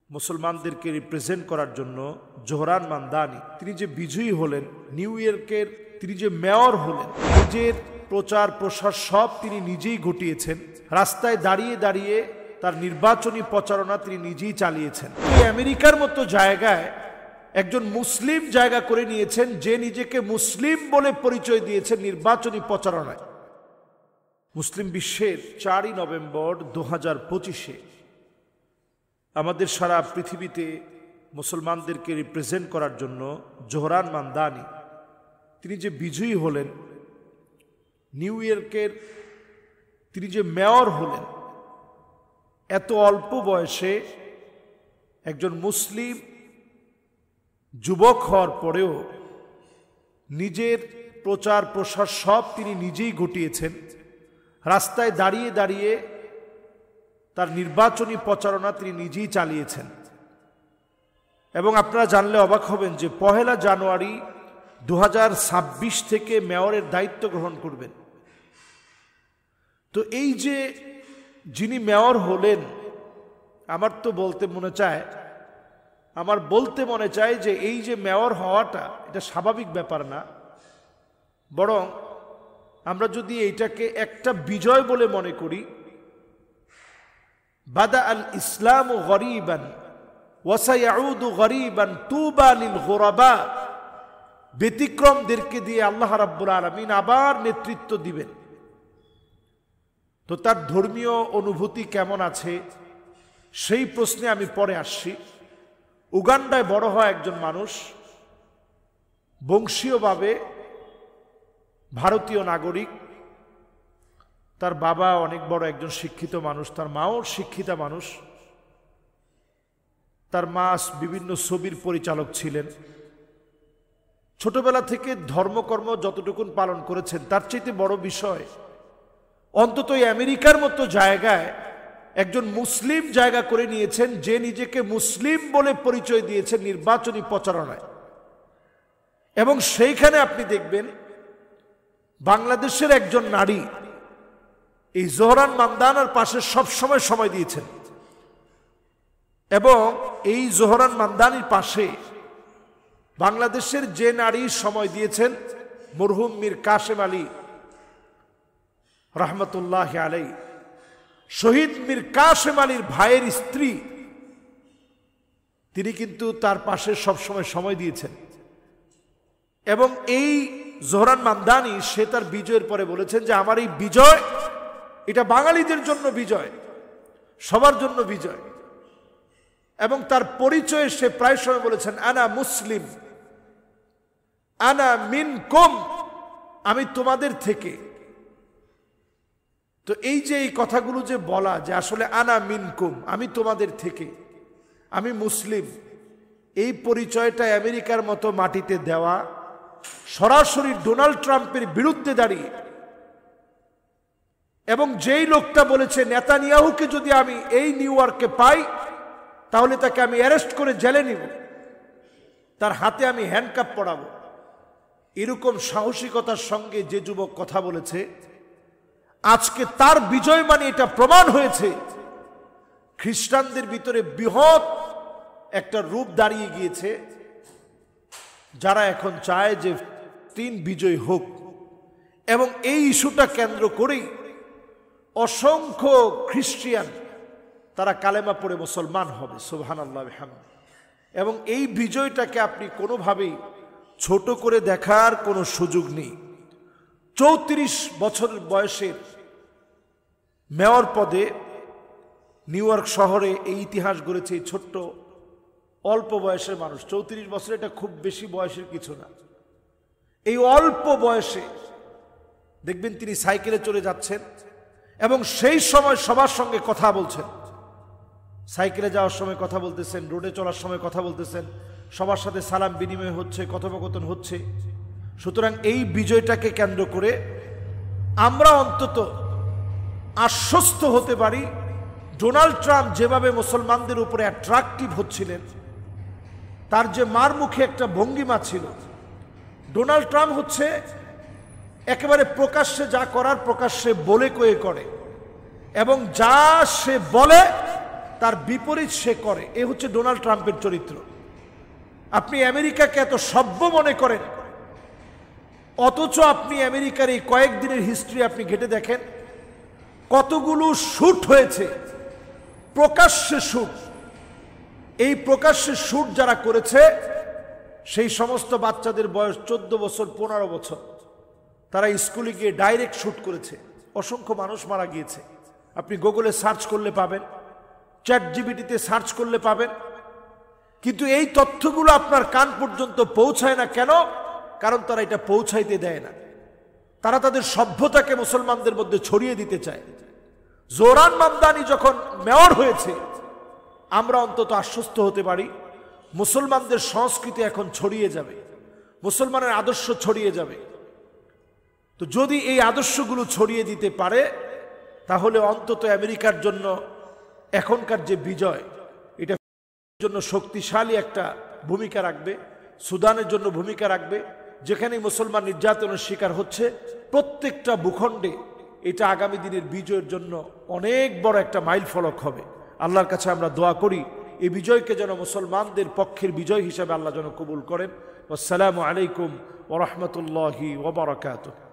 মুসলমানদেরকে রিপ্রেজেন্ট করার জন্য জোহরান মামদানি তিনি যে বিজয়ী হলেন, নিউ ইয়র্কের তিনি যে মেয়র হলেন, নিজের প্রচার প্রসার সব তিনি নিজেই ঘটিয়েছেন। রাস্তায় দাঁড়িয়ে দাঁড়িয়ে তার নির্বাচনী প্রচারণা তিনি নিজেই চালিয়েছেন। এই আমেরিকার মতো জায়গায় একজন মুসলিম জায়গা করে নিয়েছেন, যে নিজেকে মুসলিম বলে পরিচয় দিয়েছেন নির্বাচনী প্রচারণায়। মুসলিম বিশ্বের 4ই নভেম্বর 2025-এ আমাদের সারা পৃথিবীতে মুসলমানদেরকে রিপ্রেজেন্ট করার জন্য জোহরান মামদানি তিনি যে বিজয়ী হলেন, নিউ ইয়র্কের তিনি যে মেয়র হলেন, এত অল্প বয়সে একজন মুসলিম যুবক হওয়ার পরেও নিজের প্রচার প্রসার সব তিনি নিজেই ঘটিয়েছেন। রাস্তায় দাঁড়িয়ে দাঁড়িয়ে তার নির্বাচনী প্রচারণা তিনি নিজেই চালিয়েছেন। এবং আপনারা জানলে অবাক হবেন যে 1 জানুয়ারি 2026 থেকে মেয়রের দায়িত্ব গ্রহণ করবেন। তো এই যে যিনি মেয়র হলেন, আমার বলতে মনে চায় যে এই যে মেয়র হওয়াটা এটা স্বাভাবিক ব্যাপার না, বরং আমরা যদি এইটাকে একটা বিজয় বলে মনে করি। বাদা আল ইসলাম গরিবান ওয়া সায়াউদু গরিবান তুবা লিল গুরাবা, ব্যতিক্রমদেরকে দিয়ে আল্লাহ রাব্বুল আলামিন আবার নেতৃত্ব দিবেন। তো তার ধর্মীয় অনুভূতি কেমন আছে সেই প্রশ্নে আমি পরে আসছি। উগান্ডায় বড় হয় একজন মানুষ, বংশীয়ভাবে ভারতীয় নাগরিক। তার বাবা অনেক বড় একজন শিক্ষিত মানুষ, তার মাও শিক্ষিতা মানুষ। তার মা বিভিন্ন ছবির পরিচালক ছিলেন। ছোটবেলা থেকে ধর্মকর্ম যতটুকুন পালন করেছেন, তার চাইতে বড় বিষয় অন্তত আমেরিকার মতো জায়গায় একজন মুসলিম জায়গা করে নিয়েছেন, যে নিজেকে মুসলিম বলে পরিচয় দিয়েছেন নির্বাচনী প্রচারণায়। এবং সেইখানে আপনি দেখবেন বাংলাদেশের একজন নারী এই জোহরান মামদানার পাশে সবসময় সময় দিয়েছেন। এবং এই জোহরান মামদানির পাশে বাংলাদেশের যে নারী সময় দিয়েছেন, মরহুম মীর কাসেম আলী রহমতুল্লাহ আলাই, শহীদ মীর কাসেম আলীর ভাইয়ের স্ত্রী, তিনি কিন্তু তার পাশে সবসময় সময় দিয়েছেন। এবং এই জোহরান মামদানি সে তার বিজয়ের পরে বলেছেন যে আমার এই বিজয় এটা বাঙালিদের জন্য বিজয়, সবার জন্য বিজয়। এবং তার পরিচয়ে সে প্রায় সময় বলেছেন আনা মুসলিম, আনা মিনকুম, আমি তোমাদের থেকে। তো এই যে এই কথাগুলো যে বলা, যে আসলে আনা মিনকুম, আমি তোমাদের থেকে, আমি মুসলিম, এই পরিচয়টা আমেরিকার মতো মাটিতে দেওয়া, সরাসরি ডোনাল্ড ট্রাম্পের বিরুদ্ধে দাঁড়িয়ে। এবং যেই লোকটা বলেছে নেতানিয়াহুকে যদি আমি এই নিউ ইয়র্কে পাই তাহলে তাকে আমি অ্যারেস্ট করে জেলে নিব, তার হাতে আমি হ্যান্ডকাপ পরাবো, এরকম সাহসিকতার সঙ্গে যে যুবক কথা বলেছে, আজকে তার বিজয় মানে এটা প্রমাণ হয়েছে খ্রিস্টানদের ভিতরে বৃহৎ একটা রূপ দাঁড়িয়ে গিয়েছে, যারা এখন চায় যে 3 বিজয় হোক। এবং এই ইস্যুটা কেন্দ্র করেই অসংখ্য খ্রিস্টিয়ান তারা কালেমা পড়ে মুসলমান হবে, সুবহানাল্লাহ বিহামদিহি। এবং এই বিজয়টাকে আপনি কোনোভাবেই ছোট করে দেখার কোনো সুযোগ নেই। 34 বছর বয়সের মেয়র পদে নিউ ইয়র্ক শহরে এই ইতিহাস গড়েছে এই ছোট্ট অল্প বয়সের মানুষ। 34 বছর এটা খুব বেশি বয়সের কিছু না। এই অল্প বয়সে দেখবেন তিনি সাইকেলে চলে যাচ্ছেন এবং সেই সময় সবার সঙ্গে কথা বলছেন। সাইকেলে যাওয়ার সময় কথা বলতেছেন, রোডে চলার সময় কথা বলতেছেন, সবার সাথে সালাম বিনিময় হচ্ছে, কথোপকথন হচ্ছে। সুতরাং এই বিজয়টাকে কেন্দ্র করে আমরা অন্তত আশ্বস্ত হতে পারি, ডোনাল্ড ট্রাম্প যেভাবে মুসলমানদের উপরে অ্যাট্রাকটিভ হচ্ছিলেন, তার যে মার মুখে একটা ভঙ্গিমা ছিল। ডোনাল্ড ট্রাম্প হচ্ছে একেবারে প্রকাশ্যে যা করার প্রকাশ্যে বলে কয়ে করে, এবং যা সে বলে তার বিপরীত সে করে। এ হচ্ছে ডোনাল্ড ট্রাম্পের চরিত্র। আপনি আমেরিকাকে এত সভ্য মনে করেন, অথচ আপনি আমেরিকার এই কয়েকদিনের হিস্ট্রি আপনি ঘেটে দেখেন, কতগুলো শুট হয়েছে, প্রকাশ্যে শুট। এই প্রকাশ্যে শুট যারা করেছে সেই সমস্ত বাচ্চাদের বয়স 14 বছর 15 বছর। তারা স্কুলে গিয়ে ডাইরেক্ট শুট করেছে, অসংখ্য মানুষ মারা গিয়েছে। আপনি গুগলে সার্চ করলে পাবেন, চ্যাট জিপিটিতে সার্চ করলে পাবেন। কিন্তু এই তথ্যগুলো আপনার কান পর্যন্ত পৌঁছায় না কেন? কারণ তারা এটা পৌঁছাইতে দেয় না। তারা তাদের সভ্যতাকে মুসলমানদের মধ্যে ছড়িয়ে দিতে চায়। জোরান মামদানি যখন মেয়র হয়েছে, আমরা অন্তত আশ্বস্ত হতে পারি মুসলমানদের সংস্কৃতি এখন ছড়িয়ে যাবে, মুসলমানের আদর্শ ছড়িয়ে যাবে। তো যদি এই আদর্শগুলো ছড়িয়ে দিতে পারে, তাহলে অন্তত আমেরিকার জন্য এখনকার যে বিজয়, এটা জন্য শক্তিশালী একটা ভূমিকা রাখবে, সুদানের জন্য ভূমিকা রাখবে। যেখানে মুসলমান নির্যাতনের শিকার হচ্ছে প্রত্যেকটা ভূখণ্ডে, এটা আগামী দিনের বিজয়ের জন্য অনেক বড় একটা মাইল ফলক হবে। আল্লাহর কাছে আমরা দোয়া করি এই বিজয়কে যেন মুসলমানদের পক্ষের বিজয় হিসাবে আল্লাহ যেন কবুল করেন। আসসালামু আলাইকুম ওয়া রাহমাতুল্লাহি ওয়া বারাকাতুহু।